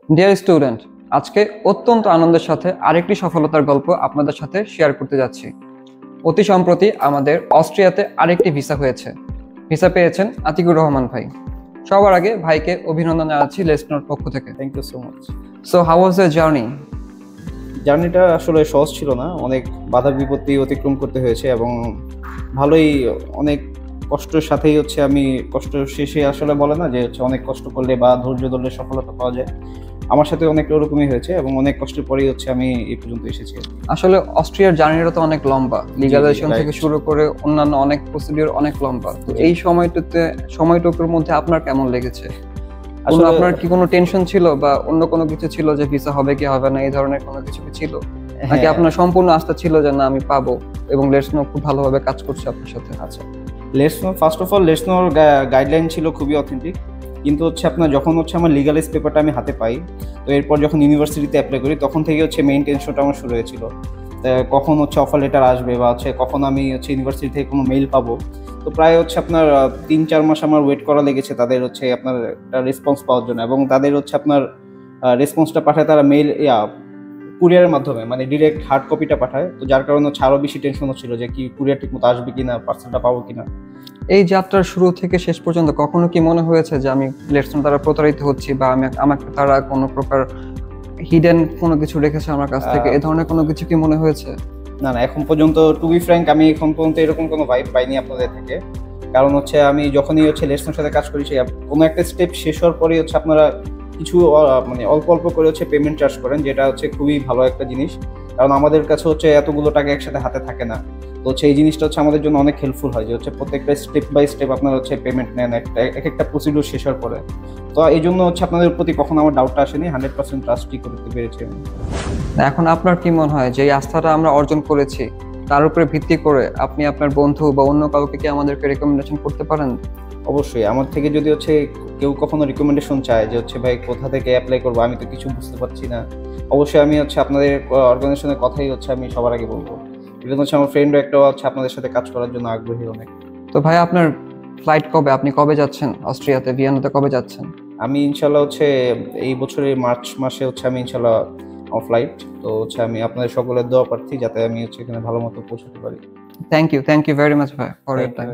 Dear student, আজকে অত্যন্ত আনন্দের সাথে আরেকটি সফলতার গল্প আপনাদের সাথে শেয়ার করতে যাচ্ছি। অতি সম্প্রতি আমাদের অস্ট্রিয়াতে আরেকটি ভিসা হয়েছে। ভিসা পেয়েছেন আতিকুর রহমান ভাই। সবার আগে ভাইকে অভিনন্দন জানাচ্ছি লেসনোর পক্ষ থেকে। Thank you so much. So how was the journey? জার্নিটা আসলে সহজ ছিল না, অনেক বাধা বিপত্তি অতিক্রম করতে হয়েছে এবং ভালোই অনেক কষ্টের সাথেই আমি কষ্ট শেষে আসলে বলে না যে অনেক কষ্ট করলে বা ধৈর্য ধরলে সফলতা পাওয়া যায়। আমার সাথে অনেকটা ওরকমই হয়েছে এবং অনেক কষ্টের পরেই আমি এই পর্যন্ত এসেছি। আসলে অস্ট্রিয়ার জার্নিটা তো অনেক লম্বা, লিগালাইজেশন right. থেকে শুরু করে অন্যান্য অনেক প্রসিডিউর অনেক লম্বা। তো এই সময়টুকুর মধ্যে আপনার কেমন লেগেছে? আসলে আপনার কি কোনো টেনশন ছিল বা অন্য কোনো কিছু ছিল যে ভিসা হবে কি হবে না, এই ধরনের কোনো কিছু কি ছিল? নাকি আপনার সম্পূর্ণ আস্থা ছিল যে না আমি পাবো এবং লেসনো খুব ভালোভাবে কাজ করছে আপনার সাথে? আচ্ছা, লেসনো ফার্স্ট অফ অল লেসনোর গাইডলাইন ছিল খুবই অথেন্টিক, কিন্তু আপনার যখন আমার লিগালাইজ পেপারটা আমি হাতে পাই, তো এরপর যখন ইউনিভার্সিটিতে অ্যাপ্লাই করি তখন থেকে মেইন টেনশনটা আমার শুরু হয়েছিল। কখন অফার লেটার আসবে বা কখন আমি ইউনিভার্সিটি থেকে কোনো মেইল পাবো। তো প্রায় আপনার 3-4 মাস আমার ওয়েট করা লেগেছে তাদের আপনার একটা রেসপন্স পাওয়ার জন্য, এবং তাদের আপনার রেসপন্সটা পাঠায় তারা মেইল কুরিয়ারের মাধ্যমে, মানে ডিরেক্ট হার্ড কপিটা পাঠায়। তো যার কারণে আরও বেশি টেনশন হচ্ছিল যে কি কুরিয়ার ঠিক মতো আসবে কিনা, পার্সেলটা পাবো কিনা। এই যাত্রার শুরু থেকে শেষ পর্যন্ত কখনো কি মনে হয়েছে যে আমি লেসনো দ্বারা প্রতারিত হচ্ছি বা আমাকে তারা কোনো প্রকার হিডেন কোনো কিছু রেখেছে আমার কাছ থেকে, এই ধরনের কোনো কিছু কি মনে হয়েছে? না, এখন পর্যন্ত টু বি ফ্র্যাঙ্ক আমি এখন পর্যন্ত এরকম কোনো ভাইব পাইনি আপনাদের থেকে। কারণ আমি যখনই লেসনোর সাথে কাজ করি, কোনো একটা স্টেপ শেষ হওয়ার পরেই আপনারা কিছু মানে অল্প অল্প করে পেমেন্ট চার্জ করেন, যেটা খুবই ভালো একটা জিনিস। কারণ আমাদের কাছে এতগুলো টাকা একসাথে হাতে থাকে না। তো এই জিনিসটা আমাদের জন্য অনেক হেল্পফুল হয় যে প্রত্যেকটা স্টেপ বাই স্টেপ আপনারা পেমেন্ট নেন একটা প্রসিডিউর শেষ হওয়ার পরে। তো এই জন্য আপনাদের প্রতি কখনো আমার ডাউটটা আসেনি, 100% ট্রাস্টই করতে পেরেছি আমি। এখন আপনার কি মনে হয় যে এই আস্থাটা আমরা অর্জন করেছি, তার উপরে ভিত্তি করে আপনি আপনার বন্ধু বা অন্য কাউকে কি আমাদেরকে রেকমেন্ডেশন করতে পারেন? অবশ্যই, আমার থেকে যদি কেউ কখনো রিকমেন্ডেশন চায় যে ভাই কোথা থেকে অ্যাপ্লাই করবো, আমি তো কিছু বুঝতে পারছি না, অবশ্যই আমি আপনাদের অর্গানাইজেশনের কথাই আমি সবার আগে বলবো। ইভেন আমার ফ্রেন্ডও একটাও আপনাদের সাথে কাজ করার জন্য আগ্রহী অনেক। তো ভাই আপনার ফ্লাইট কবে? আপনি কবে যাচ্ছেন অস্ট্রিয়াতে, ভিয়েনাতে কবে যাচ্ছেন? আমি ইনশাল্লাহ এই বছরের মার্চ মাসে আমি ইনশাল্লাহ ফ্লাইট। তো আমি আপনাদের সকলের দোয়া প্রার্থী যাতে আমি এখানে ভালো মতো পৌঁছাতে পারি। থ্যাংক ইউ ভেরি মাচ ভাই ফর ইউর টাইম।